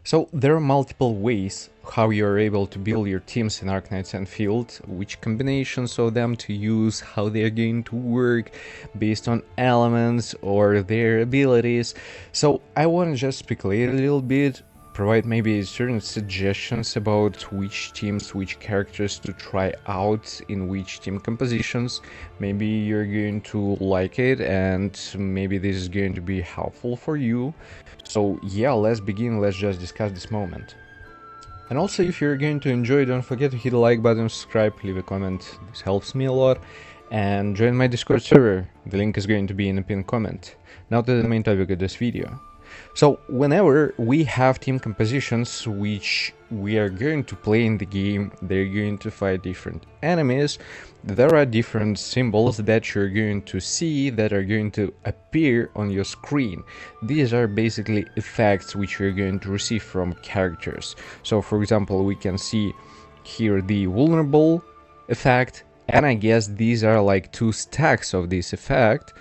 So there are multiple ways how you are able to build your teams in Arknights Endfield, which combinations of them to use, how they are going to work based on elements or their abilities. So I want to just speculate a little bit, provide maybe certain suggestions about which teams, which characters to try out in which team compositions. Maybe you're going to like it and maybe this is going to be helpful for you. So yeah, let's begin, let's just discuss this moment. And also, if you're going to enjoy, don't forget to hit the like button, subscribe, leave a comment, this helps me a lot, and join my Discord server, the link is going to be in the pinned comment. Now to the main topic of this video. So whenever we have team compositions which we are going to play in the game, they're going to fight different enemies, there are different symbols that you're going to see that are going to appear on your screen. These are basically effects which you're going to receive from characters. So for example, we can see here the vulnerable effect, and I guess these are like two stacks of this effect.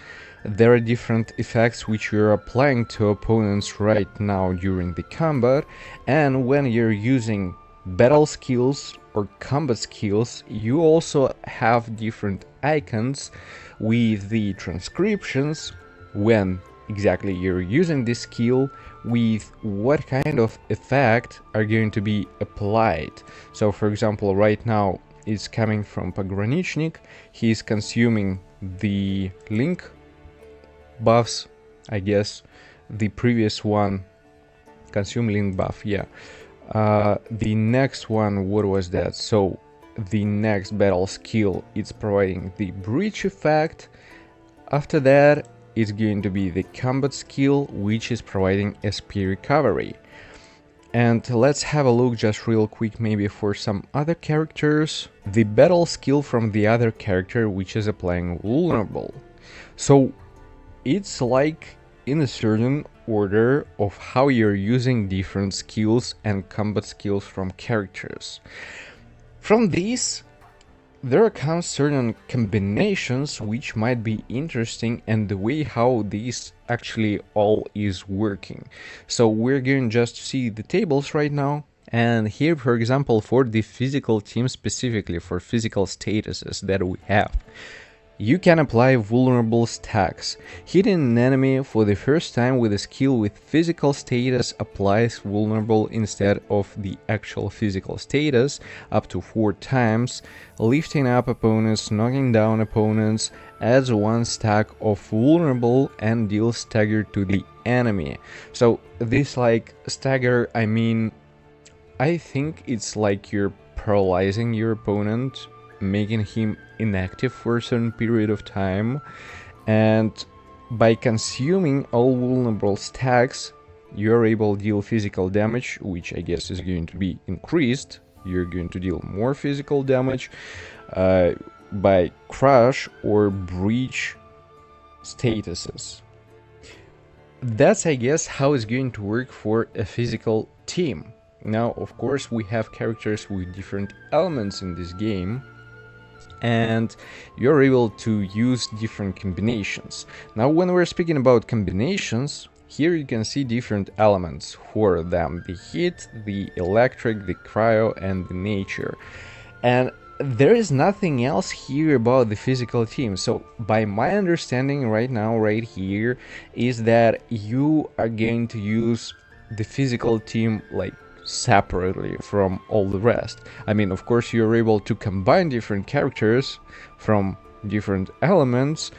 There are different effects which you're applying to opponents right now during the combat, and when you're using battle skills or combat skills, you also have different icons with the transcriptions when exactly you're using this skill, with what kind of effect are going to be applied. So for example, right now it's coming from Pogranichnik, he's consuming the link buffs, I guess. The previous one, consume link buff, yeah. The next one, what was that? So the next battle skill, it's providing the breach effect. After that, it's going to be the combat skill, which is providing SP recovery. And let's have a look just real quick maybe for some other characters. The battle skill from the other character, which is applying vulnerable. So it's like in a certain order of how you're using different skills and combat skills from characters. From these, there comes certain combinations which might be interesting and the way how these actually all is working. So we're going just to see the tables right now. And here, for example, for the physical team, specifically for physical statuses that we have, you can apply vulnerable stacks. Hitting an enemy for the first time with a skill with physical status applies vulnerable instead of the actual physical status up to 4 times. Lifting up opponents, knocking down opponents, adds 1 stack of vulnerable and deals stagger to the enemy. So this like stagger, I mean, I think it's like you're paralyzing your opponent, making him inactive for a certain period of time, and by consuming all vulnerable stacks you're able to deal physical damage, which I guess is going to be increased. You're going to deal more physical damage by crush or breach statuses. That's, I guess, how it's going to work for a physical team. Now of course we have characters with different elements in this game, and you're able to use different combinations. Now when we're speaking about combinations, here you can see different elements for them: the heat, the electric, the cryo, and the nature. And there is nothing else here about the physical team. So by my understanding right now, right here, is that you are going to use the physical team like separately from all the rest. I mean, of course you're able to combine different characters from different elements,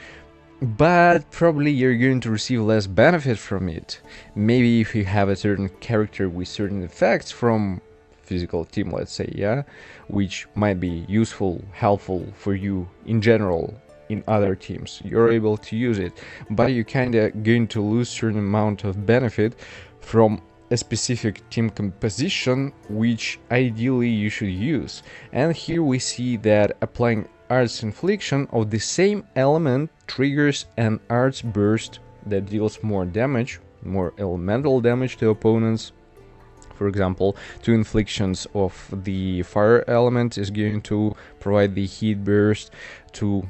but probably you're going to receive less benefit from it. Maybe if you have a certain character with certain effects from physical team, let's say, yeah, which might be useful, helpful for you in general in other teams, you're able to use it, but you're kinda going to lose certain amount of benefit from a specific team composition, which ideally you should use. And here we see that applying arts infliction of the same element triggers an arts burst that deals more damage, more elemental damage to opponents. For example, 2 inflictions of the fire element is going to provide the heat burst, 2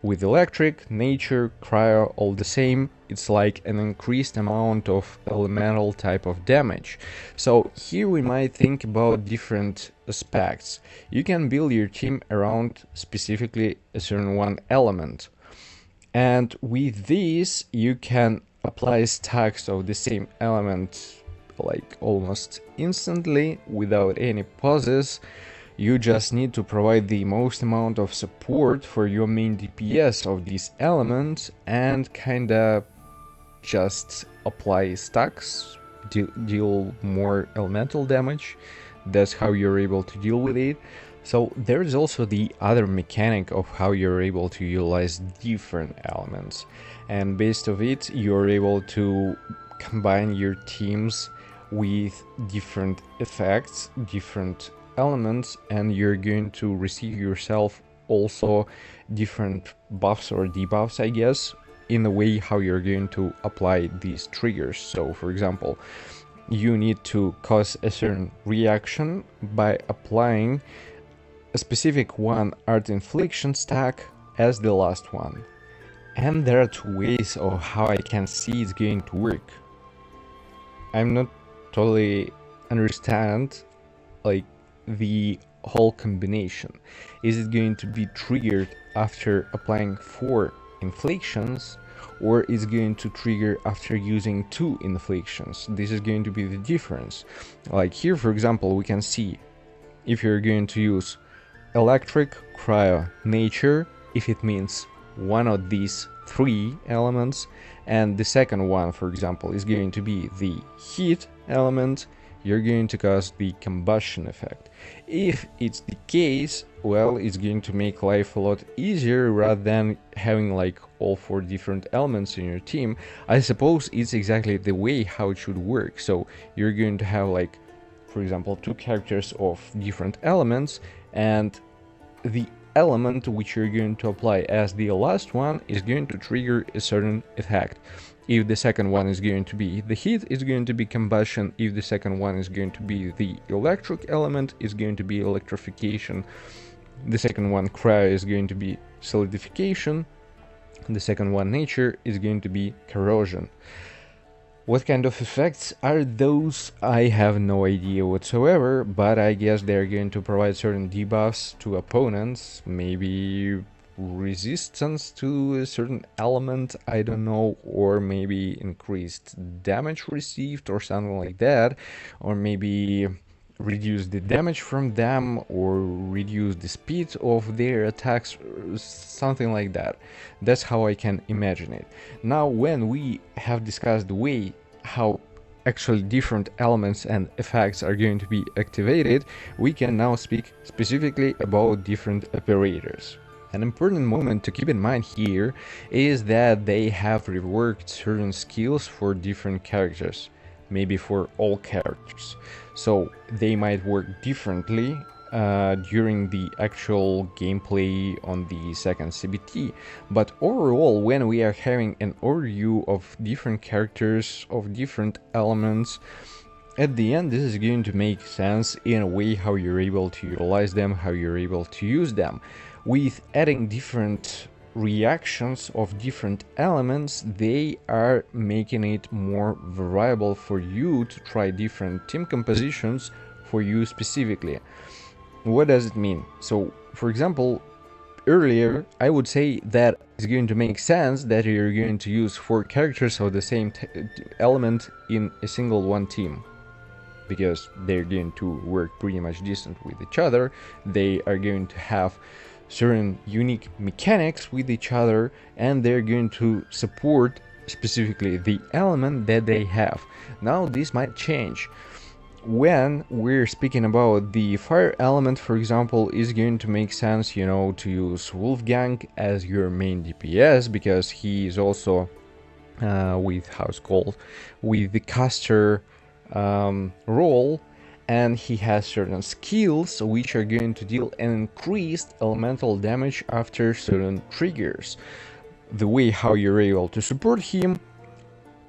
With electric, nature, cryo, all the same, it's like an increased amount of elemental type of damage. So here we might think about different aspects. You can build your team around specifically a certain one element. And with this, you can apply stacks of the same element like almost instantly without any pauses. You just need to provide the most amount of support for your main DPS of these elements and kinda just apply stacks, deal more elemental damage. That's how you're able to deal with it. So there is also the other mechanic of how you're able to utilize different elements, and based of it you're able to combine your teams with different effects, different elements, and you're going to receive yourself also different buffs or debuffs, I guess, in the way how you're going to apply these triggers. So for example, you need to cause a certain reaction by applying a specific one art infliction stack as the last one. And there are two ways of how I can see it's going to work. I'm not totally understand like the whole combination. Is it going to be triggered after applying 4 inflictions, or is it going to trigger after using 2 inflictions? This is going to be the difference. Like here, for example, we can see if you're going to use electric, cryo, nature, if it means one of these 3 elements, and the second one, for example, is going to be the heat element, you're going to cause the combustion effect. If it's the case, well, it's going to make life a lot easier rather than having like all 4 different elements in your team. I suppose it's exactly the way how it should work. So you're going to have like, for example, 2 characters of different elements, and the element which you're going to apply as the last one is going to trigger a certain effect. If the second one is going to be the heat, it's going to be combustion. If the second one is going to be the electric element, it's going to be electrification. The second one, cryo, is going to be solidification. The second one, nature, is going to be corrosion. What kind of effects are those? I have no idea whatsoever, but I guess they're going to provide certain debuffs to opponents, maybe resistance to a certain element, I don't know, or maybe increased damage received or something like that, or maybe reduce the damage from them or reduce the speed of their attacks, something like that. That's how I can imagine it. Now, when we have discussed the way how actually different elements and effects are going to be activated, we can now speak specifically about different operators. An important moment to keep in mind here is that they have reworked certain skills for different characters, maybe for all characters. So they might work differently during the actual gameplay on the second CBT. But overall, when we are having an overview of different characters, of different elements, at the end this is going to make sense in a way how you're able to utilize them, how you're able to use them. With adding different reactions of different elements, they are making it more variable for you to try different team compositions for you specifically. What does it mean? So, for example, earlier I would say that it's going to make sense that you're going to use 4 characters of the same element in a single one team, because they're going to work pretty much decent with each other. They are going to have certain unique mechanics with each other, and they're going to support specifically the element that they have. Now this might change. When we're speaking about the fire element, for example, is going to make sense, to use Wolfgang as your main DPS, because he is also with with the caster role, and he has certain skills which are going to deal an increased elemental damage after certain triggers. The way how you're able to support him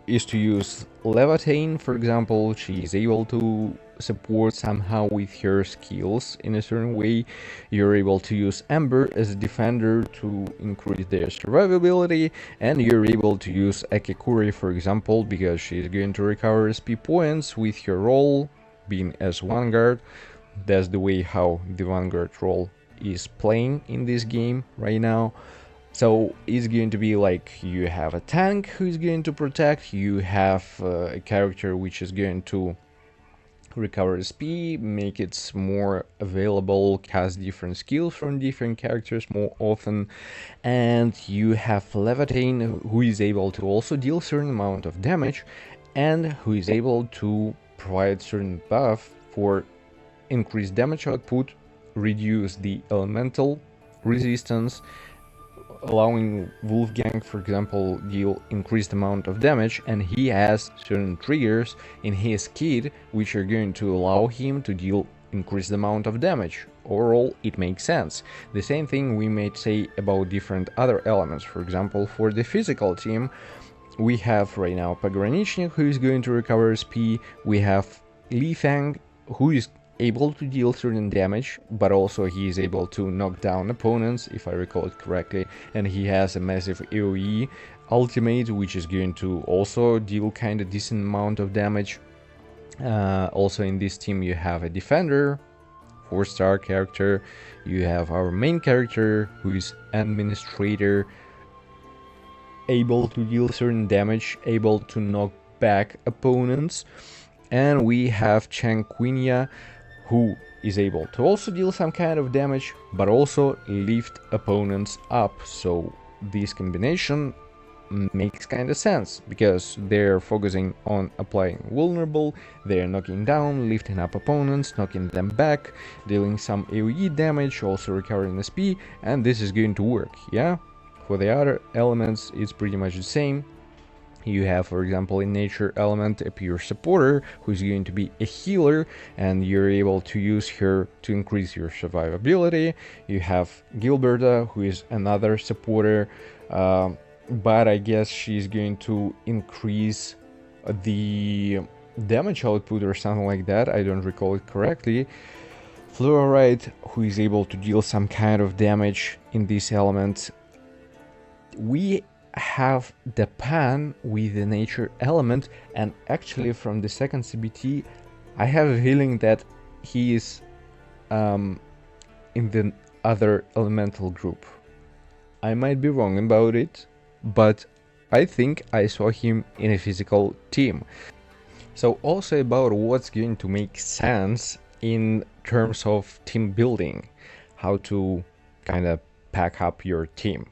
is to use Levitate, for example. She is able to support somehow with her skills in a certain way. You're able to use Ember as a defender to increase their survivability, and you're able to use Akikuri, for example, because she's going to recover SP points with her role being as Vanguard. That's the way how the Vanguard role is playing in this game right now. So it's going to be like you have a tank who is going to protect, you have a character which is going to recover SP, make it more available, cast different skills from different characters more often, and you have Levitate who is able to also deal certain amount of damage and who is able to provide certain buff for increased damage output, reduce the elemental resistance, allowing Wolfgang, for example, deal increased amount of damage, and he has certain triggers in his kit which are going to allow him to deal increased amount of damage. Overall, it makes sense. The same thing we might say about different other elements. For example, for the physical team, we have right now Pogranichnik, who is going to recover SP, we have Li Fang, who is able to deal certain damage, but also he is able to knock down opponents, if I recall it correctly, and he has a massive AoE ultimate, which is going to also deal kind of decent amount of damage. Also in this team you have a defender, 4-star character, you have our main character, who is administrator, able to deal certain damage, able to knock back opponents, and we have Chanquinia, who is able to also deal some kind of damage, but also lift opponents up. So this combination makes kind of sense, because they're focusing on applying vulnerable, they're knocking down, lifting up opponents, knocking them back, dealing some AoE damage, also recovering SP, and this is going to work, yeah? For the other elements, it's pretty much the same. You have, for example, in nature element, a pure supporter who is going to be a healer, and you're able to use her to increase your survivability. You have Gilberta, who is another supporter, but I guess she's going to increase the damage output or something like that. I don't recall it correctly. Fluorite, who is able to deal some kind of damage in this element. We have the pan with the nature element, and actually from the second CBT I have a feeling that he is in the other elemental group. I might be wrong about it, but I think I saw him in a physical team. So also about what's going to make sense in terms of team building, how to kind of pack up your team.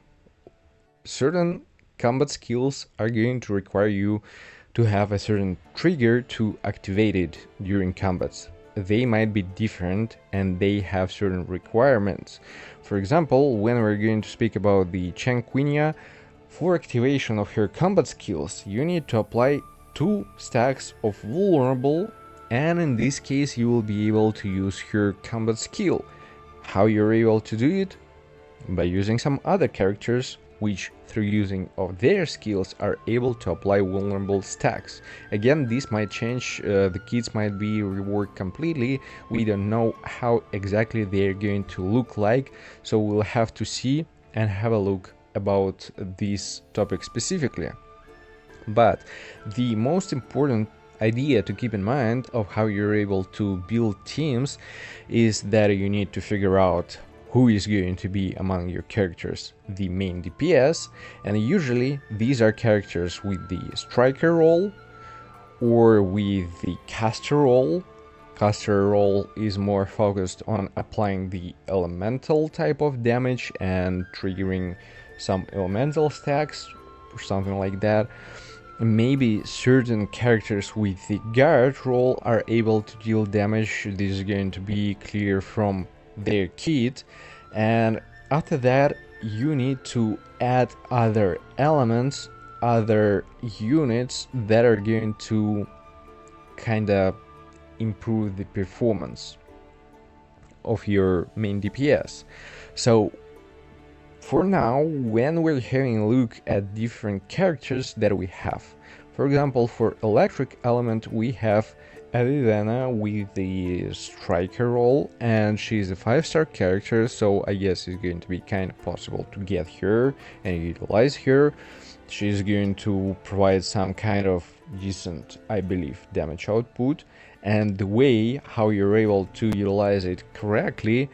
Certain combat skills are going to require you to have a certain trigger to activate it during combats. They might be different and they have certain requirements. For example, when we're going to speak about the Chanquinia, for activation of her combat skills, you need to apply 2 stacks of vulnerable, and in this case you will be able to use her combat skill. How you're able to do it? By using some other characters which through using of their skills are able to apply vulnerable stacks. Again, this might change, the kits might be reworked completely, we don't know how exactly they're going to look like, so we'll have to see and have a look about this topic specifically. But the most important idea to keep in mind of how you're able to build teams is that you need to figure out who is going to be among your characters the main DPS, and usually these are characters with the striker role or with the caster role. Caster role is more focused on applying the elemental type of damage and triggering some elemental stacks or something like that. Maybe certain characters with the guard role are able to deal damage. This is going to be clear from their kit, and after that you need to add other elements, other units that are going to kind of improve the performance of your main DPS. So for now, when we're having a look at different characters that we have, For example, for electric element we have Avivenna with the striker role, and she's a 5-star character, so I guess it's going to be kind of possible to get her and utilize her. She's going to provide some kind of decent, I believe, damage output, and the way how you're able to utilize it correctly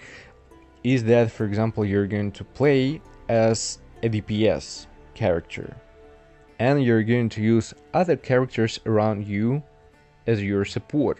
is that, for example, you're going to play as a DPS character, and you're going to use other characters around you as your support,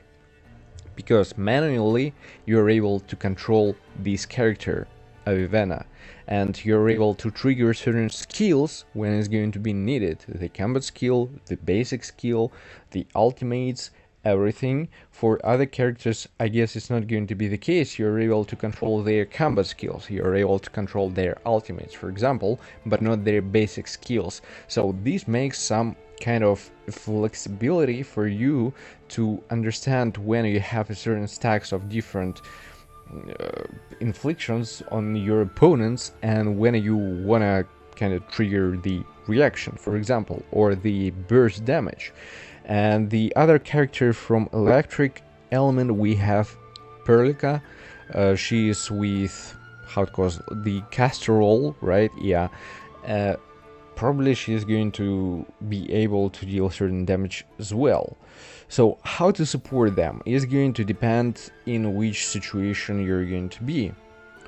because manually you're able to control this character, Avivenna, and you're able to trigger certain skills when it's going to be needed. The combat skill, the basic skill, the ultimates, everything. For other characters, I guess it's not going to be the case. You're able to control their combat skills, you're able to control their ultimates, for example, but not their basic skills. So this makes some kind of flexibility for you to understand when you have a certain stacks of different inflictions on your opponents, and when you wanna kind of trigger the reaction, for example, or the burst damage. And the other character from electric element we have Perlica. She is with how it goes, the caster role, right? Yeah. Probably she's going to be able to deal certain damage as well. So how to support them is going to depend in which situation you're going to be.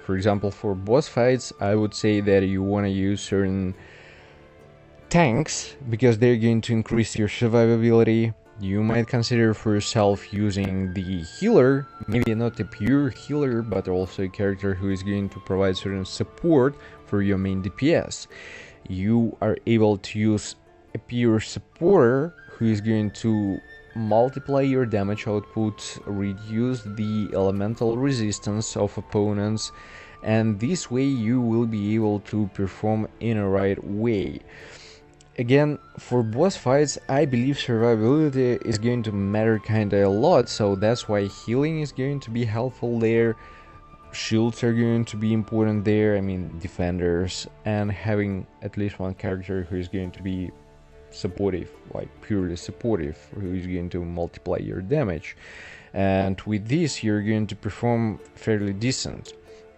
For example, for boss fights, I would say that you want to use certain tanks because they're going to increase your survivability. You might consider for yourself using the healer, maybe not a pure healer, but also a character who is going to provide certain support for your main DPS. You are able to use a pure supporter who is going to multiply your damage output, reduce the elemental resistance of opponents, and this way you will be able to perform in a right way. Again, for boss fights, I believe survivability is going to matter kinda a lot, so that's why healing is going to be helpful there. Shields are going to be important there, I mean defenders, and having at least one character who is going to be supportive, like purely supportive, who is going to multiply your damage. And with this you're going to perform fairly decent.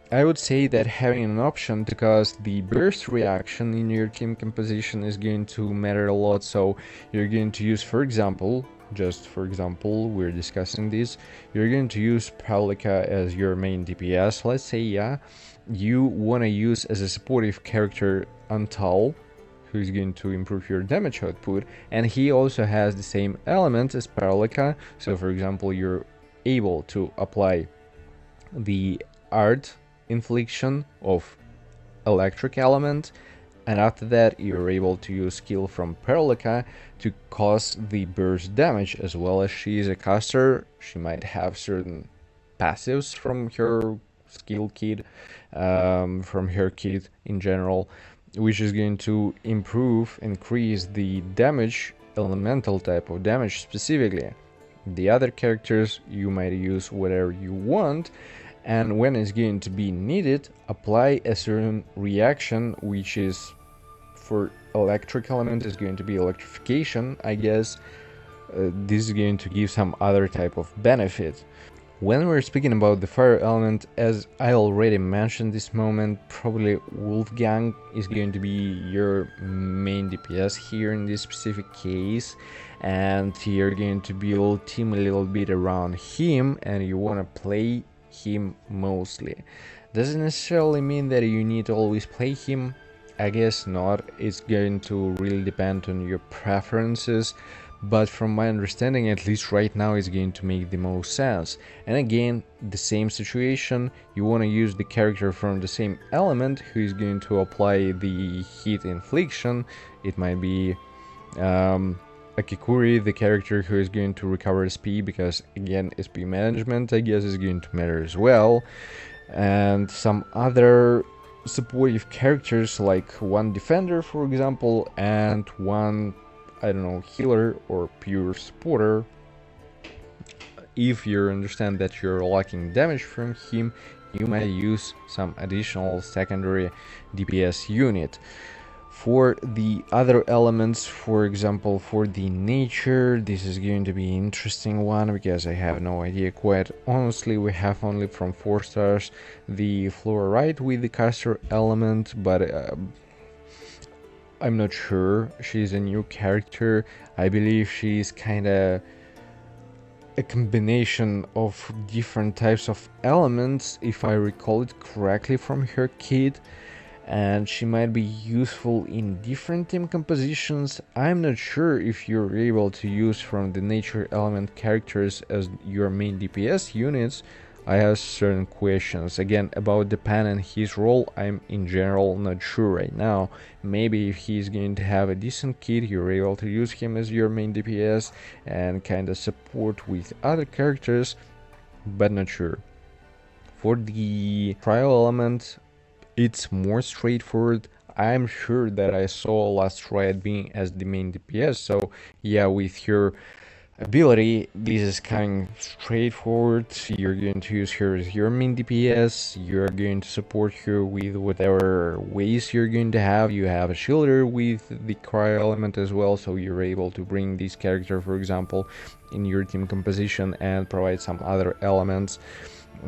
I would say that having an option to cause the burst reaction in your team composition is going to matter a lot, so you're going to use, for example, just for example, we're discussing this, you're going to use Perlica as your main DPS. Let's say, yeah, you want to use as a supportive character Antal, who is going to improve your damage output, and he also has the same element as Perlica. So for example, you're able to apply the art infliction of electric element, and after that you're able to use skill from Perlica to cause the burst damage. As well as she is a caster, she might have certain passives from her skill kit, from her kit in general, which is going to increase the damage, elemental type of damage specifically. The other characters you might use whatever you want, and when it's going to be needed, apply a certain reaction, which is for electric element is going to be electrification, I guess. This is going to give some other type of benefit. When we're speaking about the fire element, as I already mentioned this moment, probably Wolfgang is going to be your main DPS here in this specific case, and you're going to build team a little bit around him, and you want to play him mostly. Doesn't necessarily mean that you need to always play him, I guess not. It's going to really depend on your preferences, but from my understanding, at least right now, it's going to make the most sense. And again, the same situation, you want to use the character from the same element who is going to apply the heat infliction. It might be Akikuri, the character who is going to recover SP, because again, SP management I guess is going to matter as well, and some other supportive characters like one defender, for example, and one, I don't know, healer or pure supporter. If you understand that you're lacking damage from him, you might use some additional secondary DPS unit. For the other elements, for example, for the nature, this is going to be an interesting one because I have no idea quite honestly. We have only from 4 stars the fluorite with the caster element, but I'm not sure. She's a new character. I believe she's kinda a combination of different types of elements, if I recall it correctly from her kit, and she might be useful in different team compositions. I'm not sure if you're able to use from the nature element characters as your main DPS units. I have certain questions. Again, about the Pan and his role, I'm in general not sure right now. Maybe if he's going to have a decent kit, you're able to use him as your main DPS and kind of support with other characters, but not sure. For the trial element, it's more straightforward. I'm sure that I saw Last Riot being as the main DPS, so yeah, with her ability, this is kind of straightforward. You're going to use her as your main DPS, you're going to support her with whatever ways you're going to have. You have a shielder with the cryo element as well, so you're able to bring this character, for example, in your team composition and provide some other elements.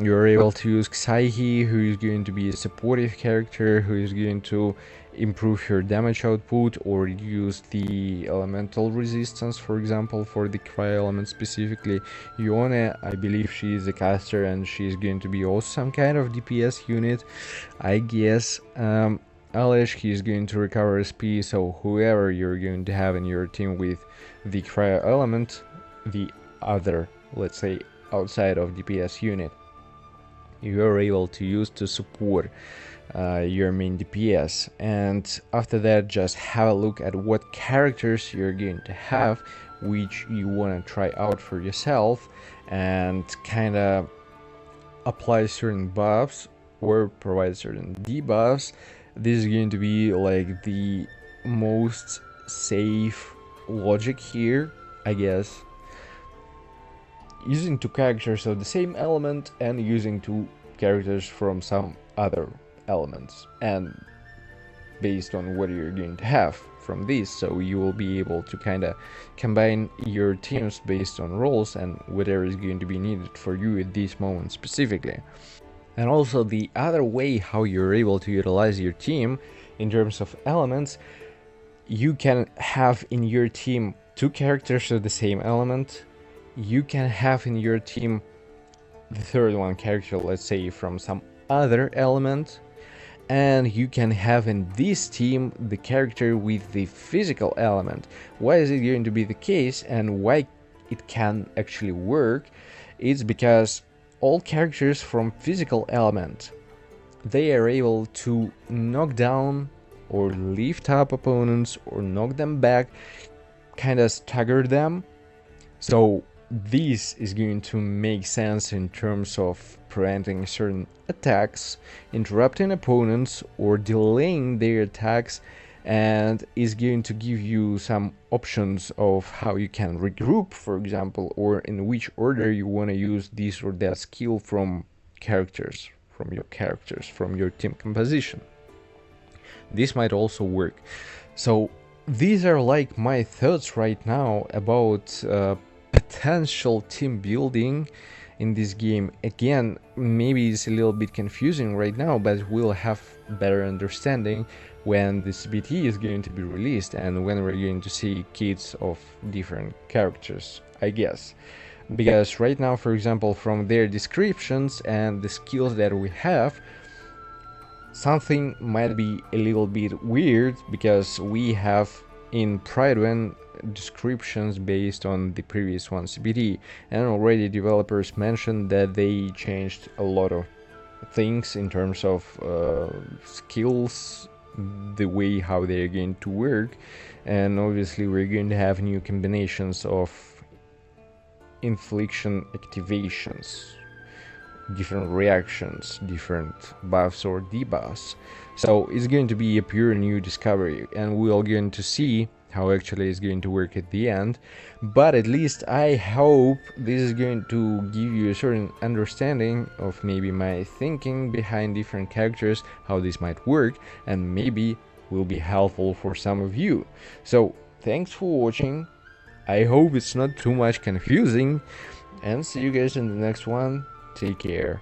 You're able to use Xaihi, who is going to be a supportive character, who is going to improve her damage output or use the elemental resistance, for example, for the cryo element specifically. Yone, I believe she is a caster and she's going to be also some kind of DPS unit, I guess. Alesh, he's going to recover SP, so whoever you're going to have in your team with the cryo element, the other, let's say, outside of DPS unit, you're able to use to support your main DPS. And after that, just have a look at what characters you're going to have, which you want to try out for yourself, and kind of apply certain buffs or provide certain debuffs. This is going to be like the most safe logic here, I guess. Using 2 characters of the same element and using 2 characters from some other elements, and based on what you're going to have from this, so you will be able to kind of combine your teams based on roles and whatever is going to be needed for you at this moment specifically. And also the other way how you're able to utilize your team in terms of elements, you can have in your team 2 characters of the same element. You can have in your team the third one character, let's say, from some other element, and you can have in this team the character with the physical element. Why is it going to be the case and why it can actually work? It's because all characters from physical element, they are able to knock down or lift up opponents or knock them back, kind of stagger them. So this is going to make sense in terms of preventing certain attacks, interrupting opponents, or delaying their attacks, and is going to give you some options of how you can regroup, for example, or in which order you want to use this or that skill from your team composition. This might also work. So these are like my thoughts right now about potential team building in this game. Again, maybe it's a little bit confusing right now, but we'll have better understanding when this BT is going to be released and when we're going to see kits of different characters, I guess. Because right now, for example, from their descriptions and the skills that we have, something might be a little bit weird, because we have in Pride descriptions based on the previous one CBD, and already developers mentioned that they changed a lot of things in terms of skills, the way how they're going to work, and obviously we're going to have new combinations of infliction activations, different reactions, different buffs or debuffs. So it's going to be a pure new discovery, and we're going to see how actually it's going to work at the end. But at least I hope this is going to give you a certain understanding of maybe my thinking behind different characters, how this might work, and maybe will be helpful for some of you. So thanks for watching. I hope it's not too much confusing, and see you guys in the next one. Take care.